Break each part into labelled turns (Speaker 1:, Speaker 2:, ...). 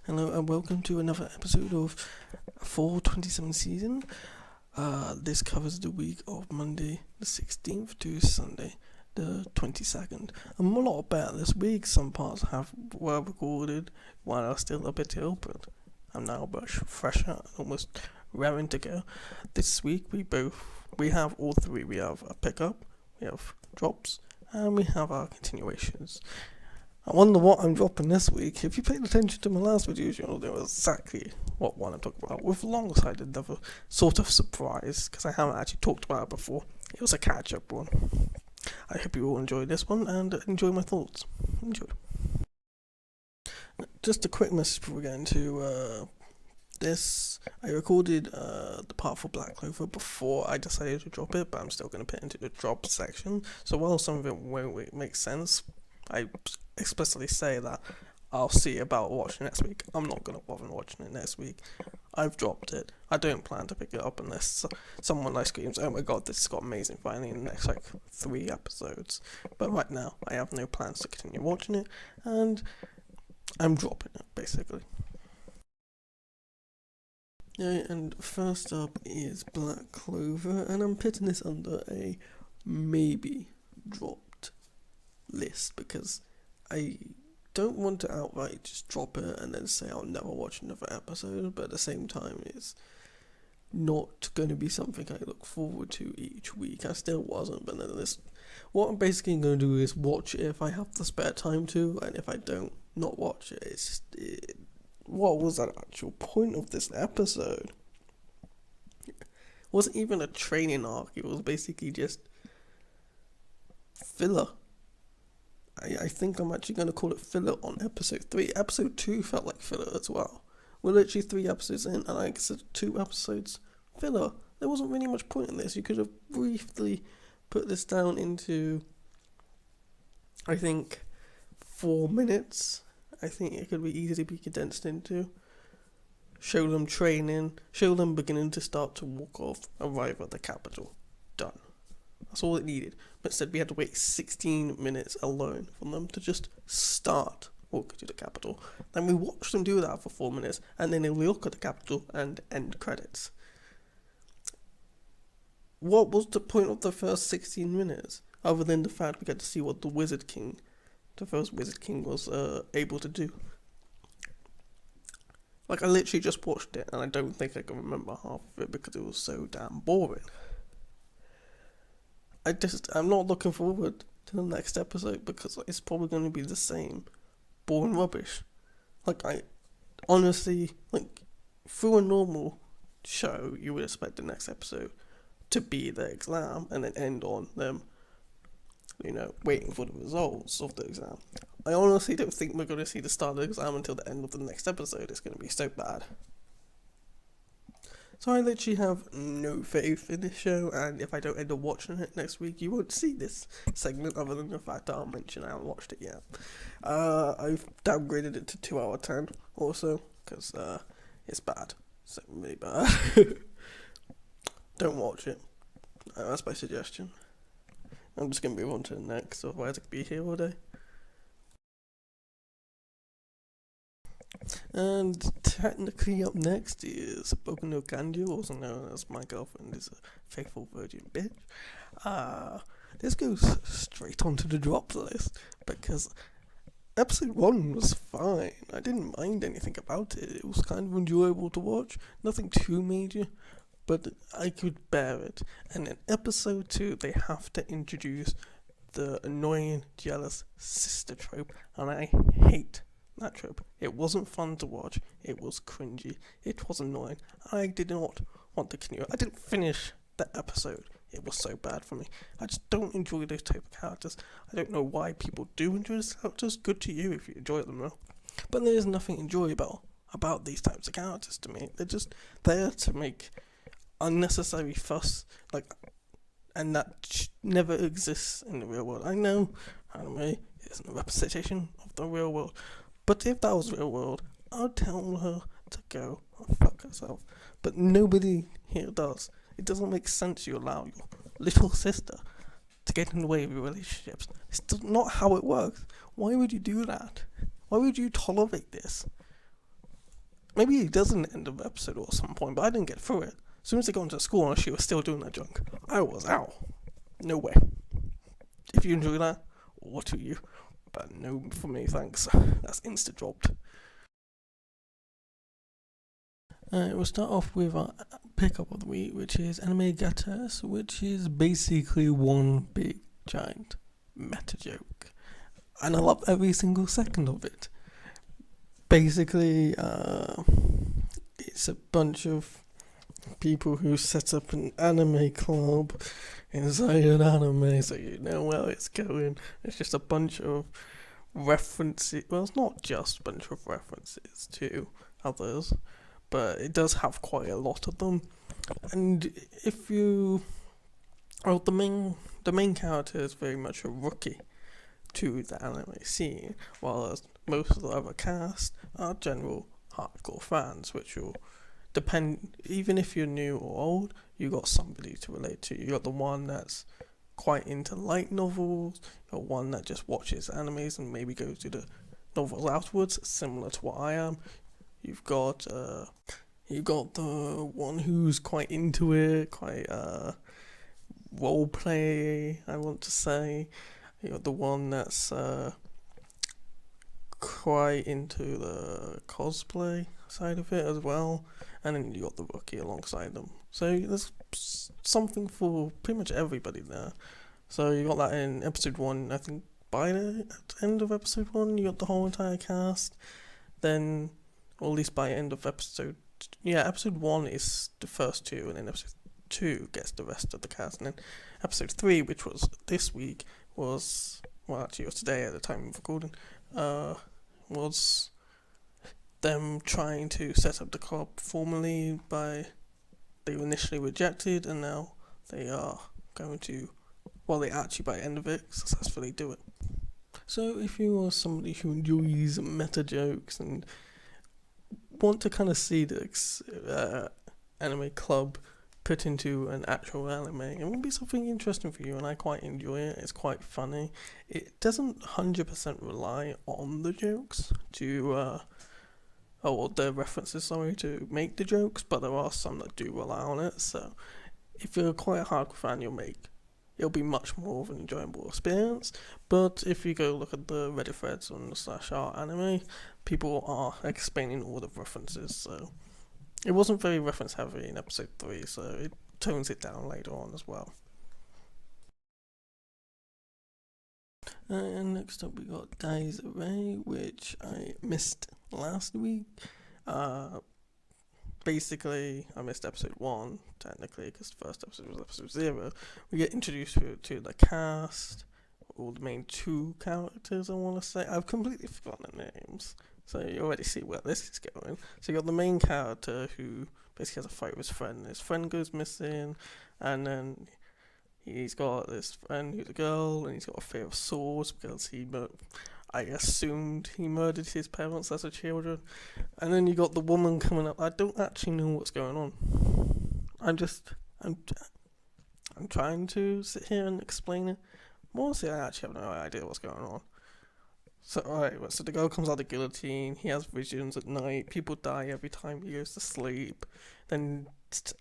Speaker 1: Hello and welcome to another episode of Fall 27 season. This covers the week of Monday the 16th to Sunday the 22nd. I'm a lot better this week. Some parts were recorded while I was still a bit ill, but I'm now much fresher and almost raring to go. This week we have all three. We have a pickup, we have drops, and we have our continuations. I wonder what I'm dropping this week. If you paid attention to my last videos, you'll know exactly what one I'm talking about, with alongside another sort of surprise, because I haven't actually talked about it before. It was a catch-up one. I hope you all enjoy this one and enjoy my thoughts. Enjoy. Just a quick message before we get into this. I recorded the part for Black Clover before I decided to drop it, but I'm still going to put it into the drop section. So while some of it won't make sense, I explicitly say that I'll see about watching next week. I'm not going to bother watching it next week. I've dropped it. I don't plan to pick it up unless someone screams, "Oh my god, this got amazing finally in the next 3 episodes." But right now, I have no plans to continue watching it, and I'm dropping it, basically. Yeah, and first up is Black Clover, and I'm putting this under a maybe dropped list because I don't want to outright just drop it and then say I'll never watch another episode, but at the same time it's not going to be something I look forward to each week. I still wasn't, but then what I'm basically going to do is watch it if I have the spare time to, and if I don't, not watch it. It's just, what was that actual point of this episode? It wasn't even a training arc, it was basically just filler. I think I'm actually going to call it filler on episode 3. Episode 2 felt like filler as well. We're literally 3 episodes in, and I said 2 episodes filler. There wasn't really much point in this. You could have briefly put this down into, I think, 4 minutes. I think it could be easily be condensed into. Show them training, show them beginning to start to walk off, arrive at the capital. Done. That's all it needed. But instead we had to wait 16 minutes alone for them to just start walking to the capital. Then we watched them do that for 4 minutes, and then they look at the capital and end credits. What was the point of the first 16 minutes? Other than the fact we got to see what the first Wizard King was able to do. I literally just watched it, and I don't think I can remember half of it because it was so damn boring. I'm not looking forward to the next episode because it's probably going to be the same boring rubbish. I honestly, through a normal show, you would expect the next episode to be the exam and then end on them, waiting for the results of the exam. I honestly don't think we're going to see the start of the exam until the end of the next episode. It's going to be so bad. So I literally have no faith in this show, and if I don't end up watching it next week, you won't see this segment other than the fact that I'll mention I haven't watched it yet. I've downgraded it to 2 out of 10 also, because it's bad. So really bad. Don't watch it. That's my suggestion. I'm just going to move on to the next, otherwise I could be here all day. And technically up next is Boku no Kanjo, also known as My Girlfriend is a Faithful Virgin Bitch. This goes straight onto the drop list because episode 1 was fine. I didn't mind anything about it. It was kind of enjoyable to watch. Nothing too major, but I could bear it. And in episode 2 they have to introduce the annoying, jealous sister trope, and I hate that trope. It wasn't fun to watch. It was cringy. It was annoying. I did not want to continue. I didn't finish the episode. It was so bad for me. I just don't enjoy those type of characters. I don't know why people do enjoy those characters. Good to you if you enjoy them though. But there is nothing enjoyable about these types of characters to me. They're just there to make unnecessary fuss, and that never exists in the real world. I know anime isn't a representation of the real world, but if that was real world, I'd tell her to go and fuck herself. But nobody here does. It doesn't make sense you allow your little sister to get in the way of your relationships. It's not how it works. Why would you do that? Why would you tolerate this? Maybe he does in the end of the episode or some point, but I didn't get through it. As soon as they got into school and she was still doing that junk, I was out. No way. If you enjoy that, what to you? But no for me, thanks. That's insta dropped. We'll start off with our pickup of the week, which is Animegataris, which is basically one big giant meta joke. And I love every single second of it. Basically, it's a bunch of people who set up an anime club inside an anime, so you know where it's going. It's just a bunch of references. Well, it's not just a bunch of references to others, but it does have quite a lot of them. And if you, well, the main character is very much a rookie to the anime scene, while most of the other cast are general hardcore fans, which will depend, even if you're new or old, you got somebody to relate to. You got the one that's quite into light novels, you got one that just watches animes and maybe goes to the novels afterwards, similar to what I am. You've got the one who's quite into it, quite role play, I want to say. You got the one that's quite into the cosplay side of it as well, and then you got the rookie alongside them. So there's something for pretty much everybody there. So you got that in episode 1, I think by the end of episode 1 you got the whole entire cast. Then, or at least by end of episode 1 is the first two, and then episode 2 gets the rest of the cast, and then episode 3, which was this week, was, well actually it was today at the time of recording, was them trying to set up the club formally. They were initially rejected, and now they are going to, well, they actually by the end of it successfully do it. So if you are somebody who enjoys meta jokes and want to kind of see the anime club put into an actual anime, it would be something interesting for you, and I quite enjoy it. It's quite funny. It doesn't 100% rely on the jokes or the references, to make the jokes, but there are some that do rely on it. So if you're quite a hardcore fan, it'll be much more of an enjoyable experience. But if you go look at the Reddit threads on /r anime, people are explaining all the references, so it wasn't very reference heavy in episode 3, so it tones it down later on as well. And next up we got Irae, which I missed last week. Basically, I missed episode 1, technically, because the first episode was episode 0. We get introduced to the cast, all the main 2 characters, I want to say. I've completely forgotten their names, so you already see where this is going. So you got the main character who basically has a fight with his friend. His friend goes missing, and then he's got this friend who's a girl, and he's got a fear of swords because I assumed he murdered his parents as a children. And then you got the woman coming up. I don't actually know what's going on. I'm trying to sit here and explain it. Mostly, I actually have no idea what's going on. So, alright, so the girl comes out of the guillotine. He has visions at night. People die every time he goes to sleep. Then,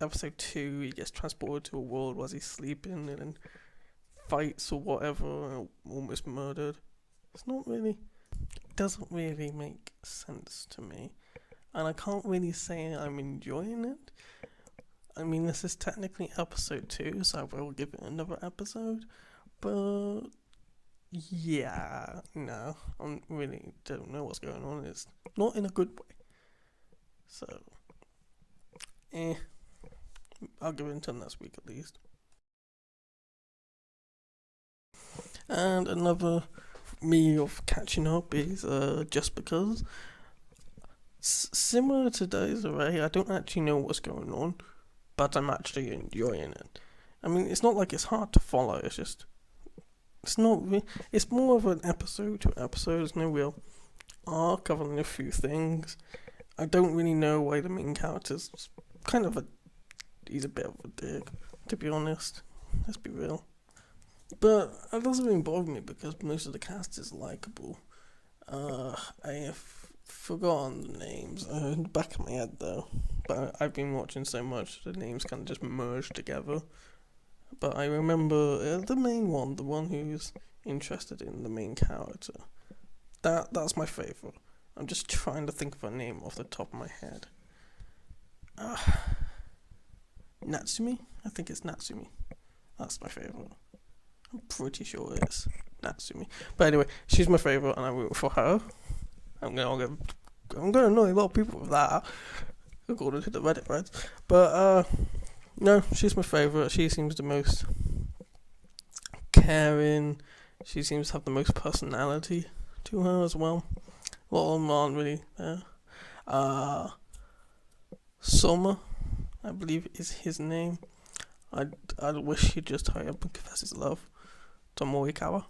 Speaker 1: episode 2, he gets transported to a world while he's sleeping, and then fights or whatever, and almost murdered. It doesn't really make sense to me, and I can't really say I'm enjoying it. I mean, this is technically episode 2, so I will give it another episode, but yeah, no, I really don't know what's going on. It's not in a good way, so I'll give it until next week at least. And another me of catching up is just because, similar to Irae, I don't actually know what's going on, but I'm actually enjoying it. I mean, it's not like it's hard to follow. It's just, it's more of an episode to episode. There's no real arc other than a few things. I don't really know why the main character's he's a bit of a dick, to be honest. Let's be real. But it doesn't really bother me because most of the cast is likeable. forgotten the names in the back of my head though. But I've been watching so much, the names kind of just merged together. But I remember the main one, the one who's interested in the main character. That's my favourite. I'm just trying to think of a name off the top of my head. Natsumi? I think it's Natsumi. That's my favourite. I'm pretty sure it's Natsumi. But anyway, she's my favourite and I root for her. I'm gonna annoy a lot of people with that, according to the Reddit threads. But no, she's my favourite. She seems the most caring. She seems to have the most personality to her as well. A lot of them aren't really there. Soma, I believe is his name. I wish he'd just hurry up and confess his love to Morikawa.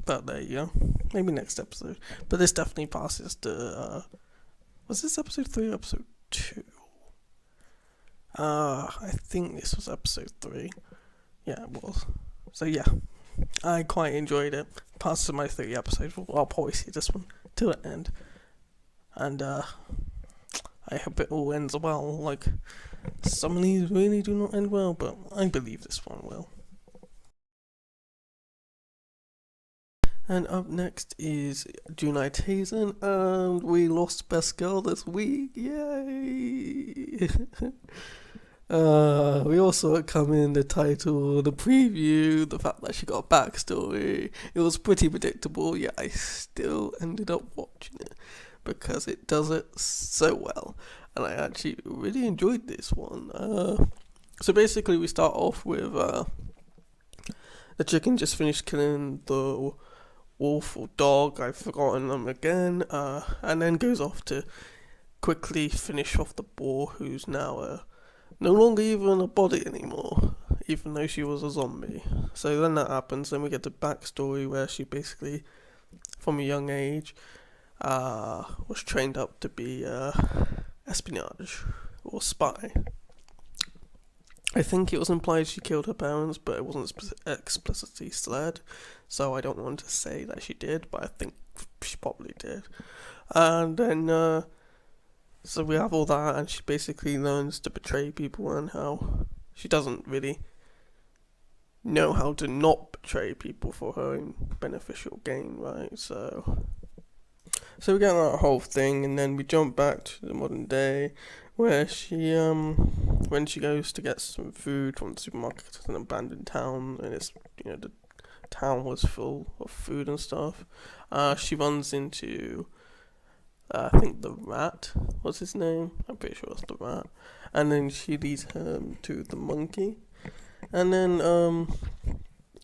Speaker 1: But there you go. Maybe next episode. But this definitely passes to was this episode 3 or episode 2? I think this was episode 3. Yeah, it was. So yeah, I quite enjoyed it. Passes to my 3 episodes. I'll probably see this one till the end. And I hope it all ends well. Like, some of these really do not end well, but I believe this one will. And up next is Juuni Taisen, and we lost Best Girl this week. Yay! We also had come in the title, the preview, the fact that she got a backstory. It was pretty predictable, yet I still ended up watching it because it does it so well. And I actually really enjoyed this one. So basically we start off with the chicken just finished killing the wolf or dog, I've forgotten them again, and then goes off to quickly finish off the boar, who's now no longer even a body anymore, even though she was a zombie. So then that happens, then we get the backstory where she basically, from a young age, was trained up to be espionage or spy. I think it was implied she killed her parents, but it wasn't explicitly said, so I don't want to say that she did, but I think she probably did. And then, so we have all that, and she basically learns to betray people and how she doesn't really know how to not betray people for her own beneficial gain, right? So we get that whole thing, and then we jump back to the modern day, where she, when she goes to get some food from the supermarket in an abandoned town, and it's, the town was full of food and stuff, she runs into, I think the rat was his name, I'm pretty sure it's the rat, and then she leads him to the monkey, and then,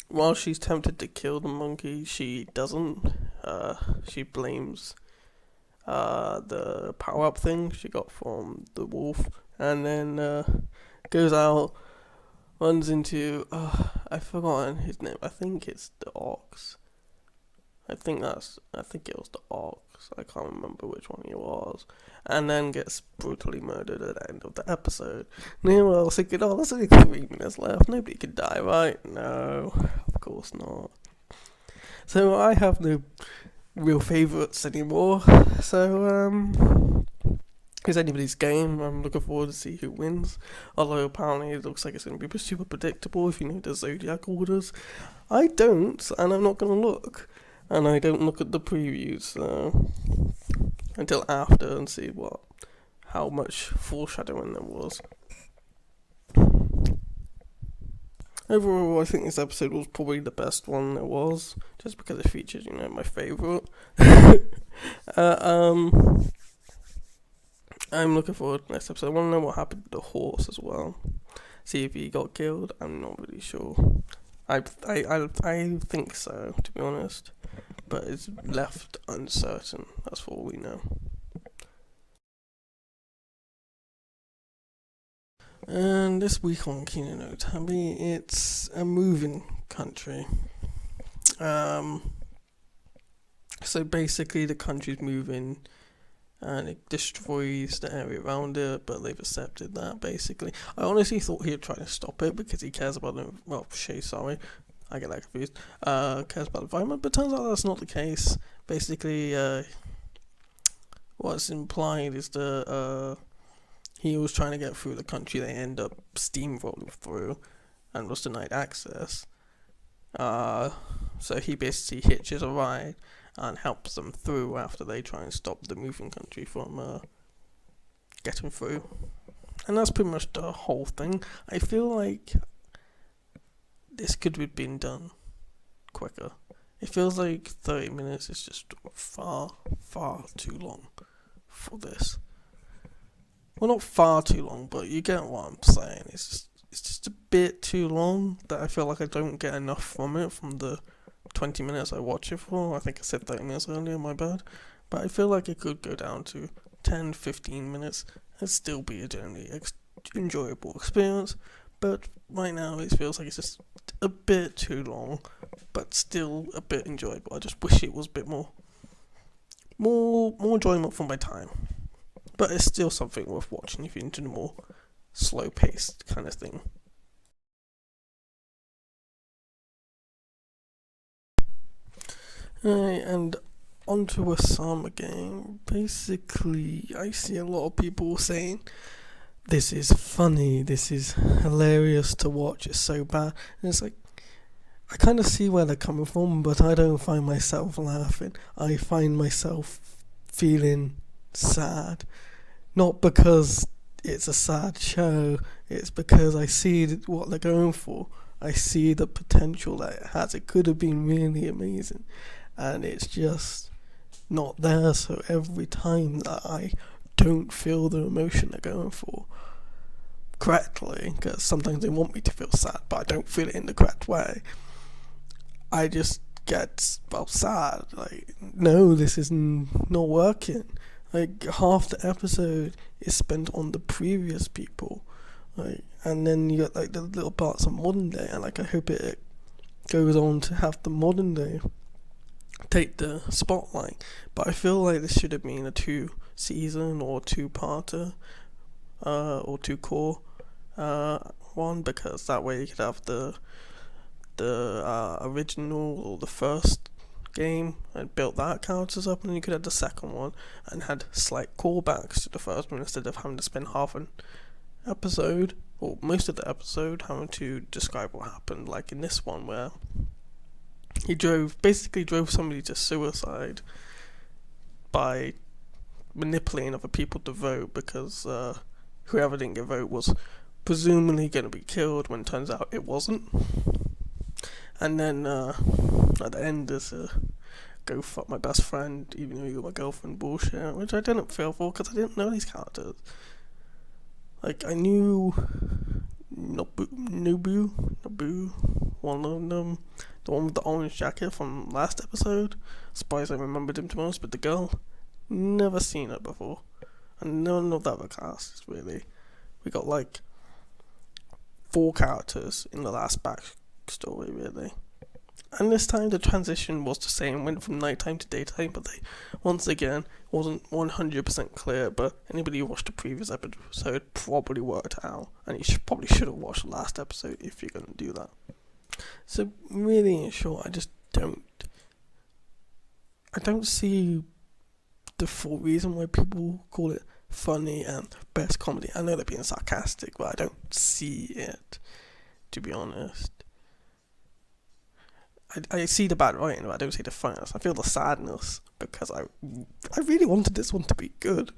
Speaker 1: while she's tempted to kill the monkey, she doesn't, she blames the power-up thing she got from the wolf, and then goes out, runs into, I've forgotten his name, I think it's the ox. I think it was the ox, I can't remember which one he was, and then gets brutally murdered at the end of the episode. Now I was thinking, there's only 3 minutes left, nobody could die, right? No, of course not. So I have no real favourites anymore, so it's anybody's game. I'm looking forward to see who wins, although apparently it looks like it's going to be super predictable if you know the zodiac orders. I don't, and I'm not going to look, and I don't look at the previews until after and see how much foreshadowing there was. Overall, I think this episode was probably the best one there was, just because it featured, my favourite. I'm looking forward to the next episode. I want to know what happened to the horse as well. See if he got killed. I'm not really sure. I think so, to be honest, but it's left uncertain. That's all we know. And this week on Kino no Tabi, it's a moving country. So basically the country's moving and it destroys the area around it, but they've accepted that, basically. I honestly thought he'd try to stop it because he cares about the, I get that confused, cares about the environment, but turns out that's not the case. Basically, what's implied is that he was trying to get through the country. They end up steamrolling through, and was denied access. So he basically hitches a ride and helps them through after they try and stop the moving country from getting through. And that's pretty much the whole thing. I feel like this could have been done quicker. It feels like 30 minutes is just far, far too long for this. Well, not far too long, but you get what I'm saying. It's just a bit too long that I feel like I don't get enough from it from the 20 minutes I watch it for. I think I said 30 minutes earlier, my bad. But I feel like it could go down to 10, 15 minutes and still be a generally enjoyable experience. But right now it feels like it's just a bit too long, but still a bit enjoyable. I just wish it was a bit more enjoyable for my time. But it's still something worth watching if you're into the more slow-paced kind of thing. And onto Ousama Game. Basically, I see a lot of people saying, this is funny, this is hilarious to watch, it's so bad. And it's like, I kind of see where they're coming from, but I don't find myself laughing. I find myself feeling sad. Not because it's a sad show, it's because I see what they're going for. I see the potential that it has. It could have been really amazing, and it's just not there. So every time that I don't feel the emotion they're going for correctly, because sometimes they want me to feel sad, but I don't feel it in the correct way, I just get, sad. Like, no, this is not working. Like, half the episode is spent on the previous people, like, and then you got like the little parts of modern day, and like I hope it goes on to have the modern day take the spotlight. But I feel like this should have been a 2-season or 2-parter, or 2-core one, because that way you could have the original or the first game and built that characters up, and then you could have the second one and had slight callbacks to the first one instead of having to spend half an episode or most of the episode having to describe what happened, like in this one where he basically drove somebody to suicide by manipulating other people to vote, because whoever didn't get vote was presumably going to be killed, when it turns out it wasn't. And then at the end there's a go fuck my best friend even though you're my girlfriend bullshit, which I didn't feel for because I didn't know these characters. Like, I knew Nobu, one of them, the one with the orange jacket from last episode. Surprised I remembered him the most, but the girl, never seen her before. And none of the other casts, really. We got like 4 characters in the last backstory, really. And this time the transition was the same, went from nighttime to daytime, but they, once again, wasn't 100% clear, but anybody who watched the previous episode probably worked out, and you probably should have watched the last episode if you're going to do that. So really, in short, I don't see the full reason why people call it funny and best comedy. I know they're being sarcastic, but I don't see it, to be honest. I see the bad writing, but I don't see the funniness. I feel the sadness because I really wanted this one to be good.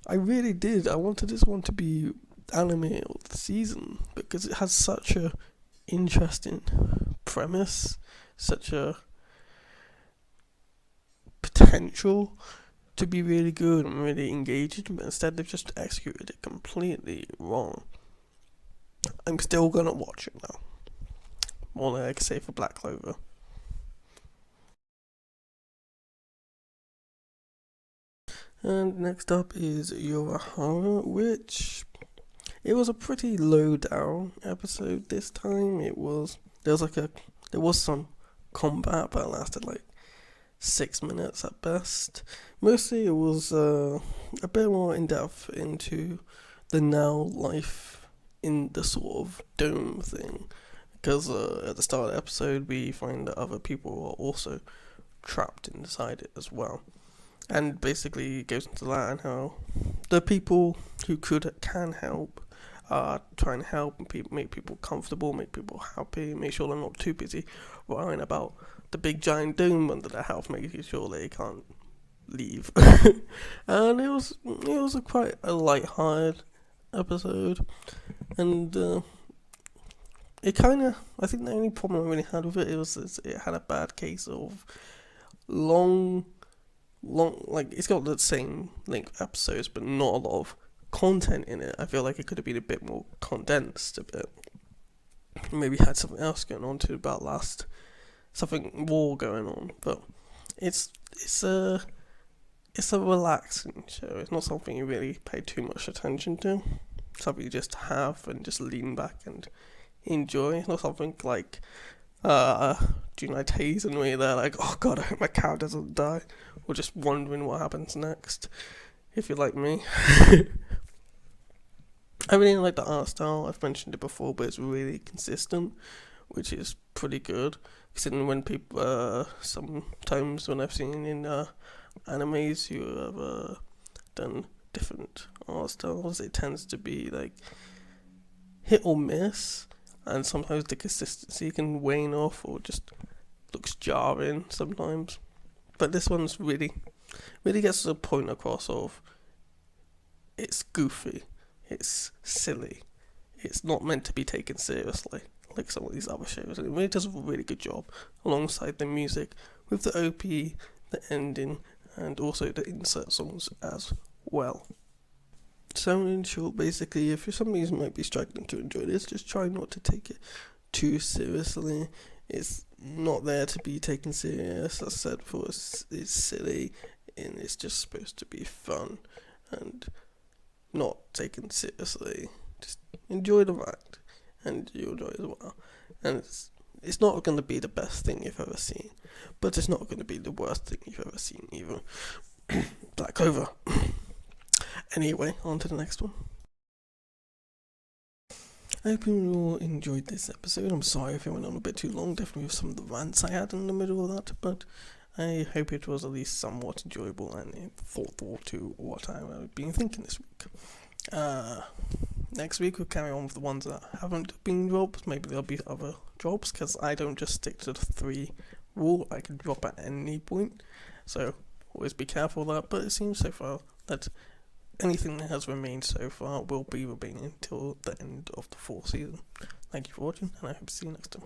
Speaker 1: I really did. I wanted this one to be anime of the season because it has such a interesting premise, such a potential to be really good and really engaging, but instead they've just executed it completely wrong. I'm still gonna watch it now. More than I can say for Black Clover. And next up is Urahara, which it was a pretty low down episode this time. There was some combat, but it lasted like 6 minutes at best. Mostly it was a bit more in depth into the now life in the sort of dome thing, because at the start of the episode we find that other people are also trapped inside it as well. and basically it goes into that and how the people who can help try and help and make people comfortable, make people happy, make sure they're not too busy worrying about the big giant dome under their house, making sure they can't leave. And it was quite a light-hearted episode, and it kind of, I think the only problem I really had with it was it had a bad case of long, like it's got the same length episodes, but not a lot of content in it. I feel like it could have been a bit more condensed a bit. Maybe had something else going on too about something more going on. But it's a relaxing show. It's not something you really pay too much attention to. Something you just have and just lean back and enjoy. It's not something like Juuni Taisen where they're like, oh god, I hope my cow doesn't die, or just wondering what happens next. If you're like me. I really like the art style. I've mentioned it before, but it's really consistent, which is pretty good. Considering when people, sometimes when I've seen in animes who have done different art styles, it tends to be like hit or miss, and sometimes the consistency can wane off or just looks jarring sometimes. But this one's really gets the point across of it's goofy, it's silly, it's not meant to be taken seriously like some of these other shows, and it really does a really good job alongside the music with the OP, the ending, and also the insert songs as well. So in short, basically, if for some reason might be struggling to enjoy this, just try not to take it too seriously. It's not there to be taken serious. As I said before, it's silly, and it's just supposed to be fun and not taken seriously. Just enjoy the ride, and you enjoy it as well. And it's not going to be the best thing you've ever seen, but it's not going to be the worst thing you've ever seen either. Black Clover. Anyway, on to the next one. I hope you all enjoyed this episode. I'm sorry if it went on a bit too long, definitely with some of the rants I had in the middle of that, but I hope it was at least somewhat enjoyable and it thought to what I've been thinking this week. Next week we'll carry on with the ones that haven't been dropped. Maybe there'll be other drops, because I don't just stick to the 3 rule. I can drop at any point, so always be careful of that. But it seems so far that anything that has remained so far will be remaining until the end of the 4th season. Thank you for watching, and I hope to see you next time.